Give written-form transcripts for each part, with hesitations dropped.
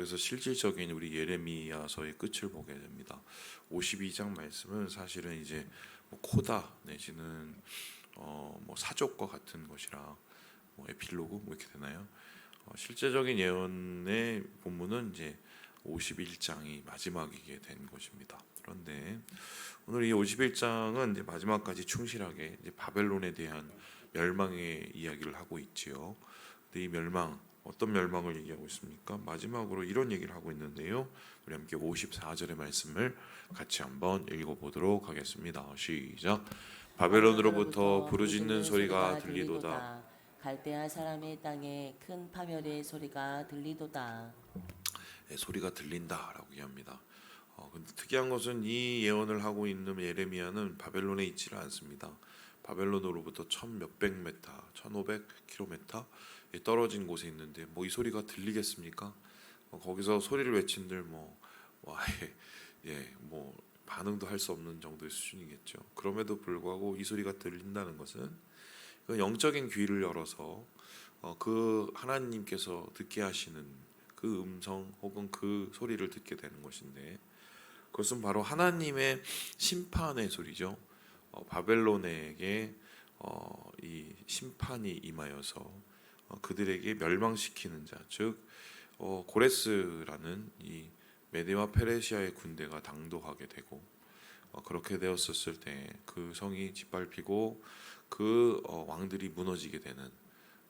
속에서 실질적인 우리 예레미야서의 끝을 보게 됩니다. 52장 말씀은 사실은 이제 뭐 코다 내지는 뭐 사족과 같은 것이라 뭐 에필로그 뭐 이렇게 되나요? 실제적인 예언의 본문은 이제 51장이 마지막이게 된 것입니다. 그런데 오늘 이 51장은 이제 마지막까지 충실하게 이제 바벨론에 대한 멸망의 이야기를 하고 있지요. 근데 이 멸망, 어떤 멸망을 얘기하고 있습니까? 마지막으로 이런 얘기를 하고 있는데요. 우리 함께 54절의 말씀을 같이 한번 읽어보도록 하겠습니다. 시작. 바벨론으로부터 부르짖는 소리가 들리도다. 갈대아 사람의 땅에 큰 파멸의 소리가 들리도다. 소리가 들린다라고 얘기합니다. 근데 특이한 것은 이 예언을 하고 있는 예레미야는 바벨론에 있지를 않습니다. 바벨론으로부터 1000몇백 메타, 1500km 떨어진 곳에 있는데 뭐 이 소리가 들리겠습니까? 거기서 소리를 외친들 뭐 반응도 할 수 없는 정도의 수준이겠죠. 그럼에도 불구하고 이 소리가 들린다는 것은 그 영적인 귀를 열어서 그 하나님께서 듣게 하시는 그 음성 혹은 그 소리를 듣게 되는 것인데, 그것은 바로 하나님의 심판의 소리죠. 바벨론에게 이 심판이 임하여서 그들에게 멸망시키는 자, 즉 고레스라는 이 메데와 페르시아의 군대가 당도하게 되고, 그렇게 되었었을 때 그 성이 짓밟히고 그 왕들이 무너지게 되는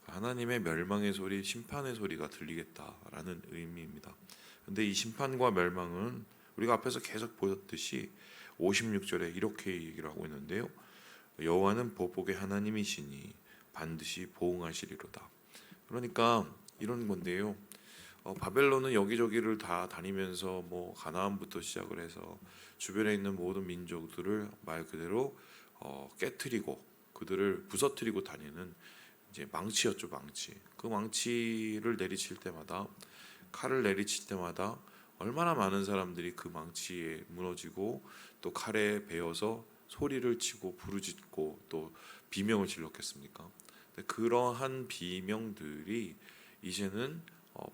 하나님의 멸망의 소리, 심판의 소리가 들리겠다라는 의미입니다. 근데 이 심판과 멸망은 우리가 앞에서 계속 보였듯이 56절에 이렇게 얘기를 하고 있는데요. 여호와는 보복의 하나님이시니 반드시 보응하시리로다. 그러니까 이런 건데요. 바벨론은 여기저기를 다 다니면서 뭐 가나안부터 시작을 해서 주변에 있는 모든 민족들을 말 그대로 깨트리고 그들을 부서뜨리고 다니는 이제 망치였죠, 망치. 그 망치를 내리칠 때마다, 칼을 내리칠 때마다 얼마나 많은 사람들이 그 망치에 무너지고 또 칼에 베어서 소리를 치고 부르짖고 또 비명을 질렀겠습니까? 그러한 비명들이 이제는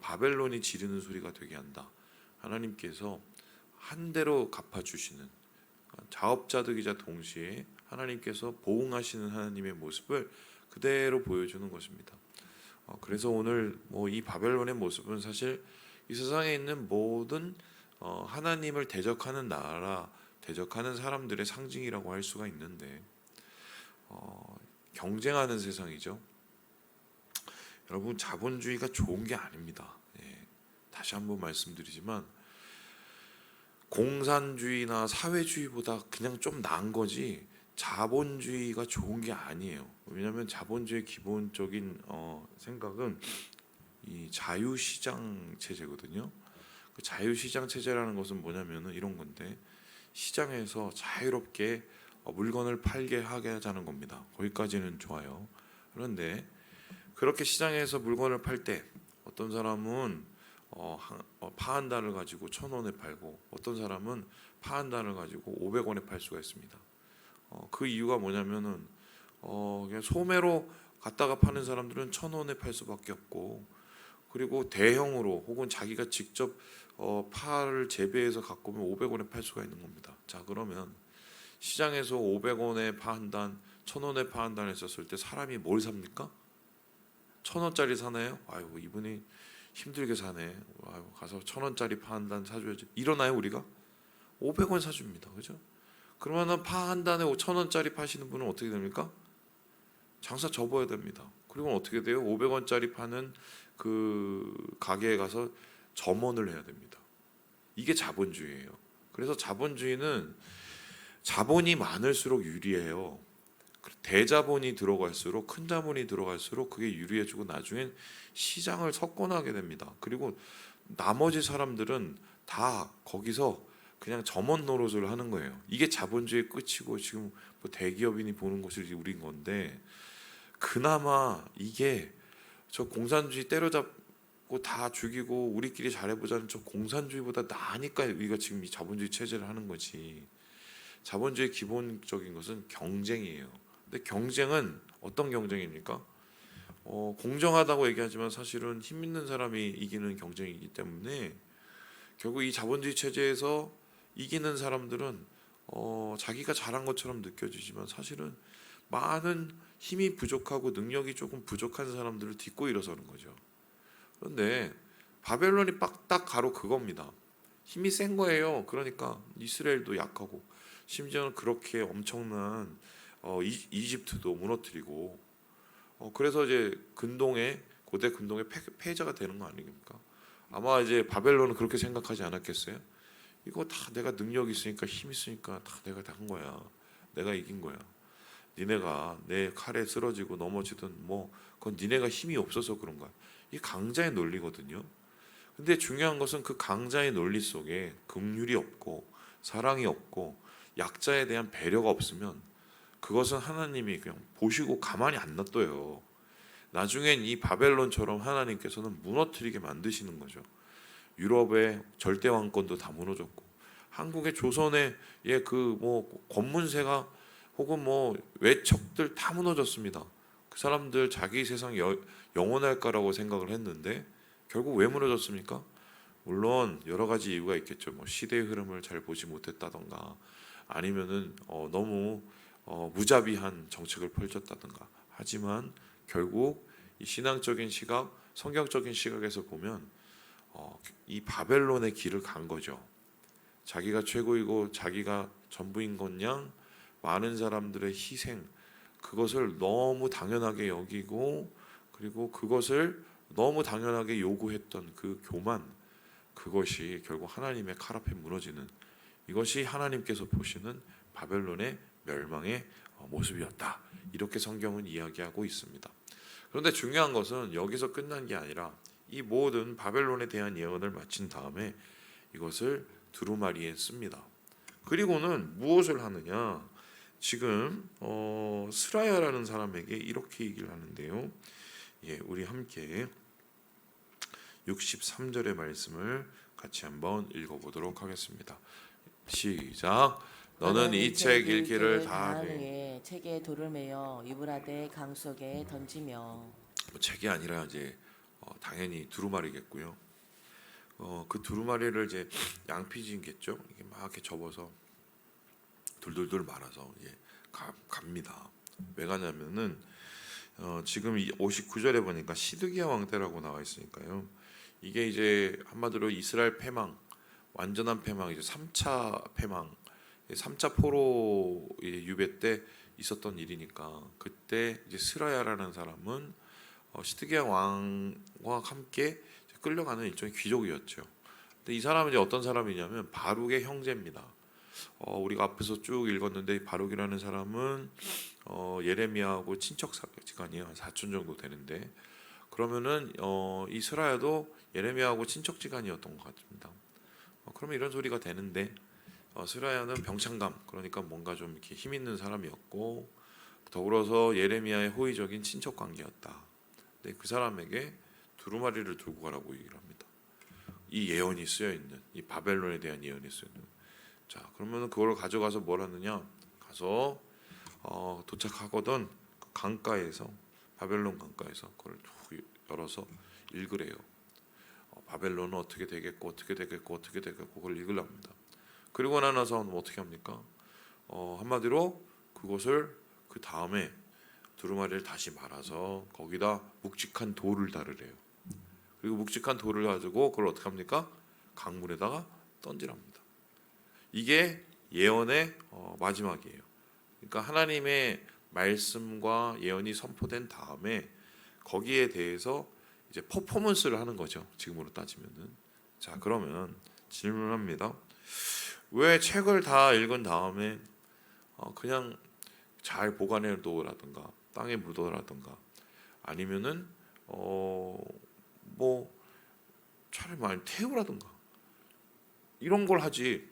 바벨론이 지르는 소리가 되게 한다. 하나님께서 한 대로 갚아주시는, 자업자득이자 동시에 하나님께서 보응하시는 하나님의 모습을 그대로 보여주는 것입니다. 그래서 오늘 이 바벨론의 모습은 사실 이 세상에 있는 모든 하나님을 대적하는 나라, 대적하는 사람들의 상징이라고 할 수가 있는데, 경쟁하는 세상이죠. 여러분, 자본주의가 좋은 게 아닙니다. 다시 한번 말씀드리지만 공산주의나 사회주의보다 그냥 좀 나은 거지 자본주의가 좋은 게 아니에요. 왜냐하면 자본주의의 기본적인 생각은 이 자유시장 체제거든요. 그 자유시장 체제라는 것은 뭐냐면은 이런 건데, 시장에서 자유롭게 물건을 팔게 하게 하자는 겁니다. 거기까지는 좋아요. 그런데 그렇게 시장에서 물건을 팔 때 어떤 사람은 파 한 단을 가지고 1,000원에 팔고 어떤 사람은 파 한 단을 가지고 500원에 팔 수가 있습니다. 그 이유가 뭐냐면은 그냥 소매로 갖다가 파는 사람들은 1,000원에 팔 수밖에 없고, 그리고 대형으로 혹은 자기가 직접 파를 재배해서 갖고 오면 500원에 팔 수가 있는 겁니다. 자, 그러면 시장에서 500원에 파 한 단, 1,000원에 파 한 단 했었을 때 사람이 뭘 삽니까? 1,000원짜리 사나요? 아유, 이분이 힘들게 사네. 아유, 가서 1,000원짜리 파 한 단 사줘야지. 이러나요, 우리가? 500원 사줍니다. 그죠? 그러면은 파 한 단에 1,000원짜리 파시는 분은 어떻게 됩니까? 장사 접어야 됩니다. 그리고 어떻게 돼요? 500원짜리 파는 그 가게에 가서 점원을 해야 됩니다. 이게 자본주의예요. 그래서 자본주의는 자본이 많을수록 유리해요. 대자본이 들어갈수록, 큰 자본이 들어갈수록 그게 유리해지고 나중엔 시장을 석권하게 됩니다. 그리고 나머지 사람들은 다 거기서 그냥 점원 노릇을 하는 거예요. 이게 자본주의의 끝이고 지금 뭐 대기업인이 보는 것이 우린 건데, 그나마 이게 저 공산주의 때려잡고 다 죽이고 우리끼리 잘해보자는 저 공산주의보다 나으니까 우리가 지금 이 자본주의 체제를 하는 거지. 자본주의의 기본적인 것은 경쟁이에요. 근데 경쟁은 어떤 경쟁입니까? 공정하다고 얘기하지만 사실은 힘 있는 사람이 이기는 경쟁이기 때문에 결국 이 자본주의 체제에서 이기는 사람들은 자기가 잘한 것처럼 느껴지지만 사실은 많은 힘이 부족하고 능력이 조금 부족한 사람들을 딛고 일어서는 거죠. 그런데 바벨론이 딱 바로 그겁니다. 힘이 센 거예요. 그러니까 이스라엘도 약하고 심지어는 그렇게 엄청난 이집트도 무너뜨리고 그래서 이제 고대 근동의 패자가 되는 거 아닙니까? 아마 이제 바벨론은 그렇게 생각하지 않았겠어요? 이거 다 내가 능력 있으니까 힘 있으니까 다 내가 다 한 거야. 내가 이긴 거야. 니네가 내 칼에 쓰러지고 넘어지든 뭐 그건 니네가 힘이 없어서 그런 거야. 이게 강자의 논리거든요. 근데 중요한 것은 그 강자의 논리 속에 긍휼이 없고 사랑이 없고 약자에 대한 배려가 없으면 그것은 하나님이 그냥 보시고 가만히 안 놔둬요. 나중엔 이 바벨론처럼 하나님께서는 무너뜨리게 만드시는 거죠. 유럽의 절대 왕권도 다 무너졌고 한국의 조선의 그 뭐 권문세가 혹은 뭐 외척들 다 무너졌습니다. 그 사람들 자기 세상 영원할까라고 생각을 했는데 결국 왜 무너졌습니까? 물론 여러 가지 이유가 있겠죠. 뭐 시대의 흐름을 잘 보지 못했다던가 아니면은 너무 무자비한 정책을 펼쳤다던가. 하지만 결국 이 신앙적인 시각, 성경적인 시각에서 보면 이 바벨론의 길을 간 거죠. 자기가 최고이고 자기가 전부인 것양 많은 사람들의 희생 그것을 너무 당연하게 여기고 그리고 그것을 너무 당연하게 요구했던 그 교만 그것이 결국 하나님의 칼 앞에 무너지는 이것이 하나님께서 보시는 바벨론의 멸망의 모습이었다. 이렇게 성경은 이야기하고 있습니다. 그런데 중요한 것은 여기서 끝난 게 아니라 이 모든 바벨론에 대한 예언을 마친 다음에 이것을 두루마리에 씁니다. 그리고는 무엇을 하느냐? 지금 스라야라는 사람에게 이렇게 얘기를 하는데요. 우리 함께 63절의 말씀을 같이 한번 읽어보도록 하겠습니다. 시작. 너는 이 책 읽기를 다 하에 책에 돌을 매어 유브라데 강 속에 던지며 뭐 책이 아니라 이제 당연히 두루마리겠고요. 그 두루마리를 이제 양피지겠죠. 이게 막 이렇게 접어서 돌돌돌 말아서 이제 갑니다. 왜 가냐면은 지금 59절에 보니까 시드기야 왕 때라고 나와 있으니까요. 이게 이제 한마디로 이스라엘 패망, 완전한 패망, 이제 3차 패망, 3차 포로 유배 때 있었던 일이니까 그때 이제 스라야라는 사람은 시드기야 왕과 함께 끌려가는 일종의 귀족이었죠. 근데 이 사람은 이제 어떤 사람이냐면 바룩의 형제입니다. 우리가 앞에서 쭉 읽었는데 바룩이라는 사람은 예레미야하고 친척지간이에요. 한 사촌 정도 되는데 그러면은 이 스라야도 예레미야하고 친척지간이었던 것 같습니다. 그러면 이런 소리가 되는데 스라야는 병창감 그러니까 뭔가 좀 이렇게 힘 있는 사람이었고 더불어서 예레미야의 호의적인 친척 관계였다. 근데 그 사람에게 두루마리를 들고 가라고 얘기를 합니다. 이 예언이 쓰여 있는 이 바벨론에 대한 예언이 쓰여 있는. 자 그러면 그걸 가져가서 뭘 하느냐? 가서 도착하거든 그 강가에서 바벨론 강가에서 그걸 열어서 읽으래요. 바벨론은 어떻게 되겠고 어떻게 되겠고 어떻게 되겠고 그걸 읽으랍니다. 그리고 나서 어떻게 합니까? 한마디로 그것을 그 다음에 두루마리를 다시 말아서 거기다 묵직한 돌을 달으래요. 그리고 묵직한 돌을 가지고 그걸 어떻게 합니까? 강물에다가 던지랍니다. 이게 예언의 마지막이에요. 그러니까 하나님의 말씀과 예언이 선포된 다음에 거기에 대해서 이제 퍼포먼스를 하는 거죠. 지금으로 따지면은. 자, 그러면 질문합니다. 왜 책을 다 읽은 다음에 그냥 잘 보관해 놓으라든가 땅에 묻어라든가 아니면은 뭐 차라리 많이 태우라든가 이런 걸 하지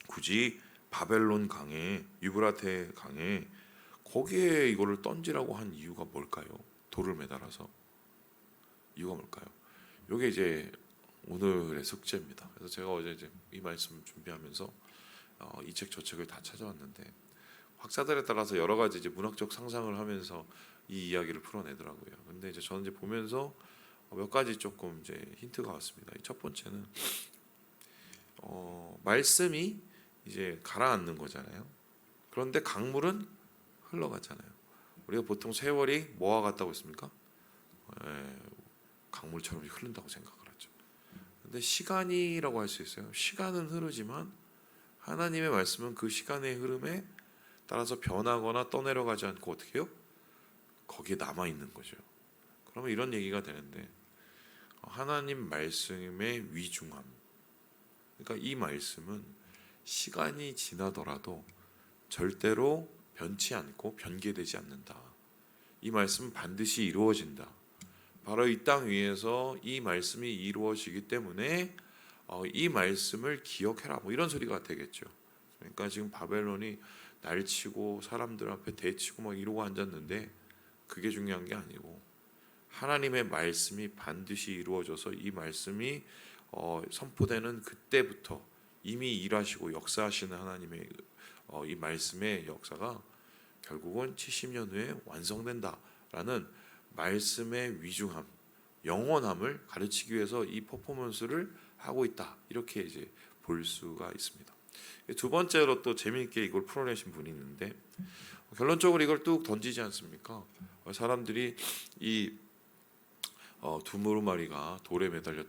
굳이 바벨론 강에 유브라테 강에 거기에 이거를 던지라고 한 이유가 뭘까요? 돌을 매달아서 이유가 뭘까요? 이게 이제 오늘의 숙제입니다. 그래서 제가 어제 이제 이 말씀을 준비하면서 이 책 저 책을 다 찾아왔는데 학자들에 따라서 여러 가지 이제 문학적 상상을 하면서 이 이야기를 풀어내더라고요. 근데 이제 저는 이제 보면서 몇 가지 조금 이제 힌트가 왔습니다. 첫 번째는 말씀이 이제 가라앉는 거잖아요. 그런데 강물은 흘러가잖아요. 우리가 보통 세월이 뭐와 같다고 했습니까? 강물처럼 흐른다고 생각을 하죠. 근데 시간이라고 할 수 있어요. 시간은 흐르지만 하나님의 말씀은 그 시간의 흐름에 따라서 변하거나 떠내려가지 않고 어떻게 해요? 거기에 남아 있는 거죠. 그러면 이런 얘기가 되는데 하나님 말씀의 위중함. 그러니까 이 말씀은 시간이 지나더라도 절대로 변치 않고 변개되지 않는다. 이 말씀은 반드시 이루어진다. 바로 이 땅 위에서 이 말씀이 이루어지기 때문에 이 말씀을 기억해라. 뭐 이런 소리가 되겠죠. 그러니까 지금 바벨론이 날치고 사람들 앞에 대치고 막 이러고 앉았는데 그게 중요한 게 아니고 하나님의 말씀이 반드시 이루어져서 이 말씀이 선포되는 그때부터 이미 일하시고 역사하시는 하나님의 이 말씀의 역사가 결국은 70년 후에 완성된다라는 말씀의 위중함, 영원함을 가르치기 위해서 이 퍼포먼스를 하고 있다. 이렇게 이제 볼 수가 있습니다. 두 번째로 또 재미있게 이걸 풀어내신 분이 있는데 결론적으로 이걸 뚝 던지지 않습니까? 사람들이 이 두루마리가 돌에 매달려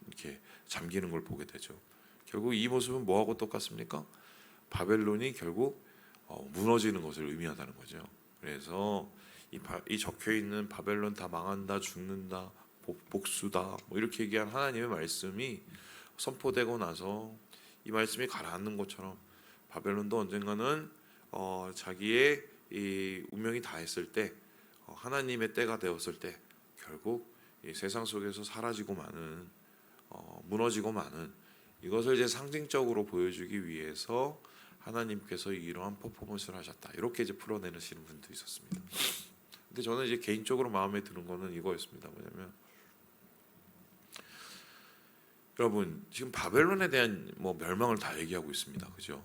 이렇게 잠기는 걸 보게 되죠. 결국 이 모습은 뭐하고 똑같습니까? 바벨론이 결국 무너지는 것을 의미하다는 거죠. 그래서 이 적혀 있는 바벨론 다 망한다, 죽는다, 복수다, 뭐 이렇게 얘기한 하나님의 말씀이 선포되고 나서 이 말씀이 가라앉는 것처럼 바벨론도 언젠가는 자기의 이 운명이 다했을 때 하나님의 때가 되었을 때 결국 이 세상 속에서 사라지고 마는 무너지고 마는 이것을 이제 상징적으로 보여주기 위해서 하나님께서 이러한 퍼포먼스를 하셨다. 이렇게 이제 풀어내시는 분도 있었습니다. 근데 저는 이제 개인적으로 마음에 드는 거는 이거였습니다. 뭐냐면 여러분 지금 바벨론에 대한 뭐 멸망을 다 얘기하고 있습니다. 그죠?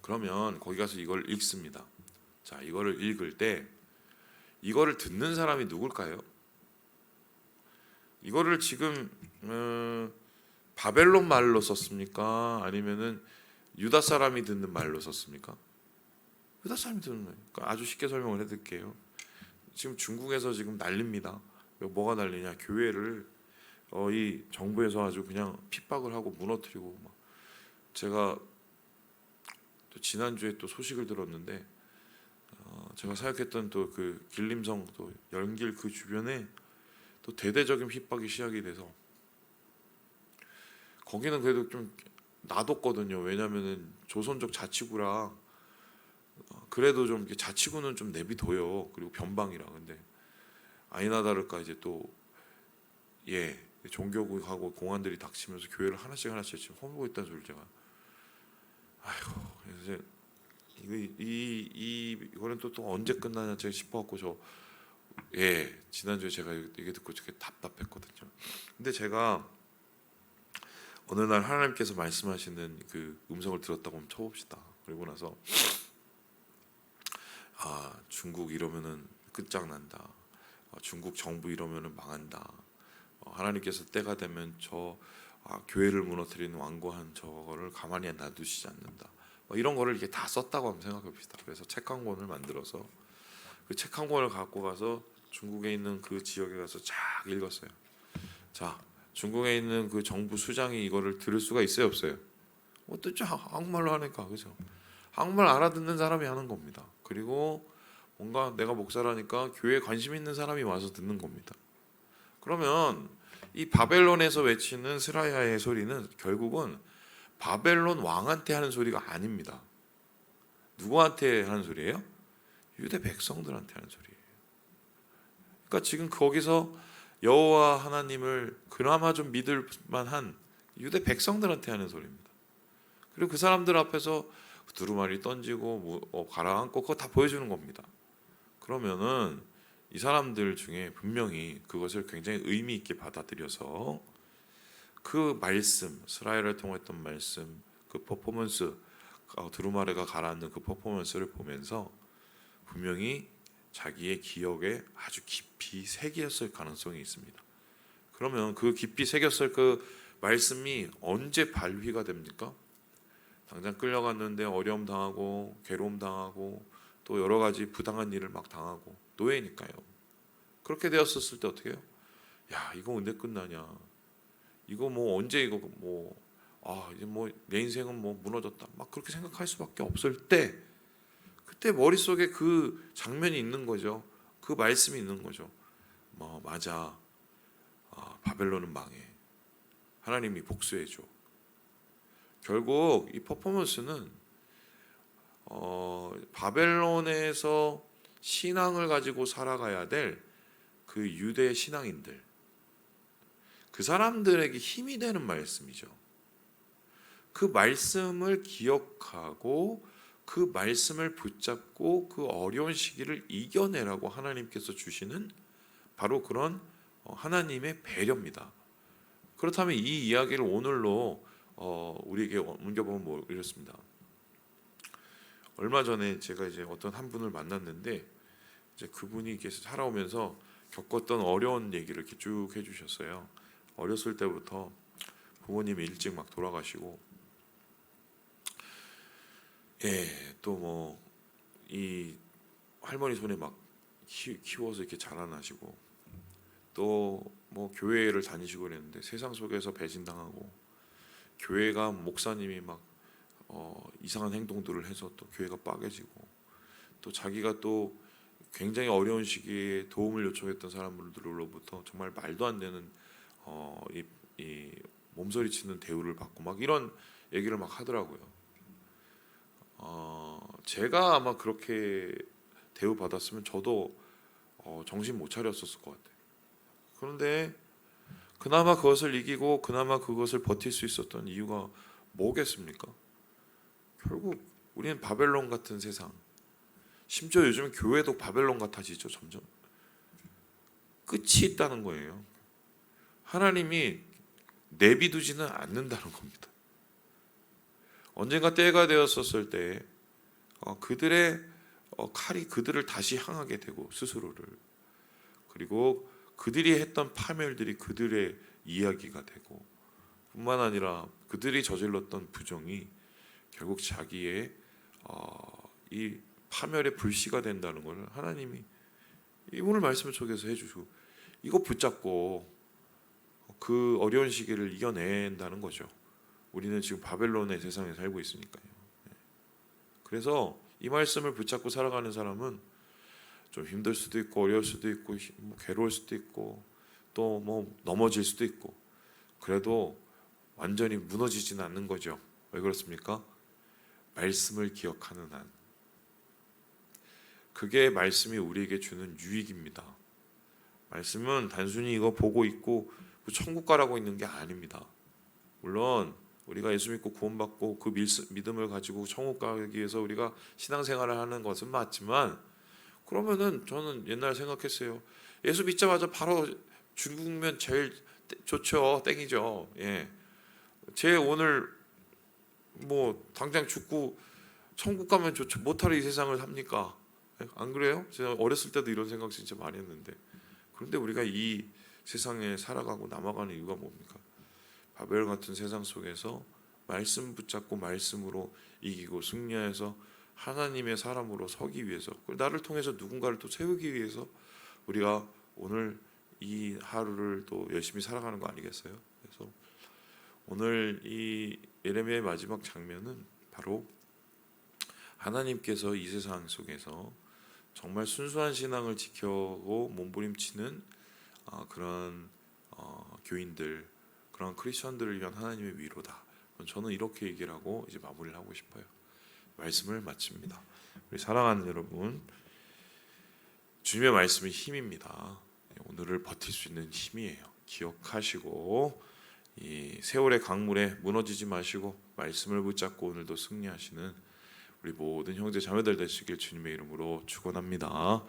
그러면 거기 가서 이걸 읽습니다. 자, 이거를 읽을 때 이거를 듣는 사람이 누굴까요? 이거를 지금 바벨론 말로 썼습니까? 아니면은 유다 사람이 듣는 말로 썼습니까? 유다 사람이 듣는 거예요. 그러니까 아주 쉽게 설명을 해드릴게요. 지금 중국에서 지금 난립니다. 뭐가 난리냐? 교회를 이 정부에서 아주 그냥 핍박을 하고 무너뜨리고 막. 제가 또 지난주에 또 소식을 들었는데 제가 사역했던 또 그 길림성 또 연길 그 주변에 또 대대적인 핍박이 시작이 돼서 거기는 그래도 좀 놔뒀거든요. 왜냐면은 조선족 자치구라 그래도 좀 자치구는 좀 내비둬요. 그리고 변방이라. 근데 아니나 다를까 이제 또 종교국하고 공안들이 닥치면서 교회를 하나씩 지금 허물고 있다는 소리를 제가 그래서 이거는 또 언제 끝나냐 제가 싶어갖고 지난주에 제가 얘기 듣고 되게 답답했거든요. 근데 제가 어느 날 하나님께서 말씀하시는 그 음성을 들었다고 한번 쳐봅시다. 그리고 나서 중국 이러면은 끝장난다. 중국 정부 이러면은 망한다. 하나님께서 때가 되면 교회를 무너뜨리는 완고한 저거를 가만히 놔두시지 않는다. 이런 거를 이렇게 다 썼다고 한번 생각해 봅시다. 그래서 책 한 권을 만들어서 그 책 한 권을 갖고 가서 중국에 있는 그 지역에 가서 쫙 읽었어요. 자, 중국에 있는 그 정부 수장이 이거를 들을 수가 있어요, 없어요? 어떻죠? 한국말로 하니까 그죠? 한국말 알아듣는 사람이 하는 겁니다. 그리고 뭔가 내가 목사라니까 교회에 관심 있는 사람이 와서 듣는 겁니다. 그러면 이 바벨론에서 외치는 스라야의 소리는 결국은 바벨론 왕한테 하는 소리가 아닙니다. 누구한테 하는 소리예요? 유대 백성들한테 하는 소리예요. 그러니까 지금 거기서 여호와 하나님을 그나마 좀 믿을 만한 유대 백성들한테 하는 소리입니다. 그리고 그 사람들 앞에서 두루마리 던지고 가라앉고 그거 다 보여주는 겁니다. 그러면은 이 사람들 중에 분명히 그것을 굉장히 의미 있게 받아들여서 그 말씀, 스라엘을 통했던 말씀, 그 퍼포먼스, 두루마리가 가라앉는 그 퍼포먼스를 보면서 분명히 자기의 기억에 아주 깊이 새겼을 가능성이 있습니다. 그러면 그 깊이 새겼을 그 말씀이 언제 발휘가 됩니까? 당장 끌려갔는데 어려움 당하고 괴로움 당하고 또 여러 가지 부당한 일을 막 당하고 노예니까요. 그렇게 되었었을 때 어떻게 해요? 야, 이거 언제 끝나냐? 이거 뭐 언제 이거 뭐 이제 뭐 내 인생은 뭐 무너졌다. 막 그렇게 생각할 수밖에 없을 때 그때 머릿속에 그 장면이 있는 거죠. 그 말씀이 있는 거죠. 뭐 맞아. 바벨론은 망해. 하나님이 복수해 줘. 결국 이 퍼포먼스는 바벨론에서 신앙을 가지고 살아가야 될 그 유대 신앙인들, 그 사람들에게 힘이 되는 말씀이죠. 그 말씀을 기억하고 그 말씀을 붙잡고 그 어려운 시기를 이겨내라고 하나님께서 주시는 바로 그런 하나님의 배려입니다. 그렇다면 이 이야기를 오늘로 우리에게 옮겨보면 뭐 이렇습니다. 얼마 전에 제가 이제 어떤 한 분을 만났는데 이제 그분이 이렇게 살아오면서 겪었던 어려운 얘기를 이렇게 쭉 해주셨어요. 어렸을 때부터 부모님이 일찍 막 돌아가시고, 또 뭐 이 할머니 손에 막 키워서 이렇게 자라나시고, 또 뭐 교회를 다니시고 그랬는데 세상 속에서 배신당하고, 교회가 목사님이 막 이상한 행동들을 해서 또 교회가 빠개지고, 또 자기가 또 굉장히 어려운 시기에 도움을 요청했던 사람들로부터 정말 말도 안 되는 이 몸서리치는 대우를 받고 막 이런 얘기를 막 하더라고요. 제가 아마 그렇게 대우 받았으면 저도 정신 못 차렸었을 것 같아요. 그런데 그나마 그것을 이기고 그나마 그것을 버틸 수 있었던 이유가 뭐겠습니까? 결국 우리는 바벨론 같은 세상, 심지어 요즘 교회도 바벨론 같아지죠. 점점 끝이 있다는 거예요. 하나님이 내비두지는 않는다는 겁니다. 언젠가 때가 되었었을 때 그들의 칼이 그들을 다시 향하게 되고 스스로를, 그리고 그들이 했던 파멸들이 그들의 이야기가 되고, 뿐만 아니라 그들이 저질렀던 부정이 결국 자기의 이 파멸의 불씨가 된다는 걸 하나님이 이 오늘 말씀 속에서 해주시고, 이거 붙잡고 그 어려운 시기를 이겨낸다는 거죠. 우리는 지금 바벨론의 세상에 살고 있으니까요. 그래서 이 말씀을 붙잡고 살아가는 사람은 좀 힘들 수도 있고 어려울 수도 있고 뭐 괴로울 수도 있고 또 뭐 넘어질 수도 있고, 그래도 완전히 무너지지는 않는 거죠. 왜 그렇습니까? 말씀을 기억하는 한. 그게 말씀이 우리에게 주는 유익입니다. 말씀은 단순히 이거 보고 있고 천국 가라고 있는 게 아닙니다. 물론 우리가 예수 믿고 구원받고 그 믿음을 가지고 천국 가기 위해서 우리가 신앙생활을 하는 것은 맞지만, 그러면은 저는 옛날 생각했어요. 예수 믿자마자 바로 죽으면 제일 좋죠. 땡이죠. 제 오늘 뭐 당장 죽고 천국 가면 좋죠. 못하러 이 세상을 삽니까? 안 그래요? 제가 어렸을 때도 이런 생각 진짜 많이 했는데, 그런데 우리가 이 세상에 살아가고 남아가는 이유가 뭡니까? 바벨 같은 세상 속에서 말씀 붙잡고 말씀으로 이기고 승리해서 하나님의 사람으로 서기 위해서, 나를 통해서 누군가를 또 세우기 위해서 우리가 오늘 이 하루를 또 열심히 살아가는 거 아니겠어요? 그래서 오늘 이 예레미야의 마지막 장면은 바로 하나님께서 이 세상 속에서 정말 순수한 신앙을 지켜고 몸부림치는 그런 교인들, 그런 크리스천들을 위한 하나님의 위로다. 저는 이렇게 얘기를 하고 이제 마무리를 하고 싶어요. 말씀을 마칩니다. 우리 사랑하는 여러분, 주님의 말씀이 힘입니다. 오늘을 버틸 수 있는 힘이에요. 기억하시고 이 세월의 강물에 무너지지 마시고 말씀을 붙잡고 오늘도 승리하시는 우리 모든 형제 자매들 되시길 주님의 이름으로 축원합니다.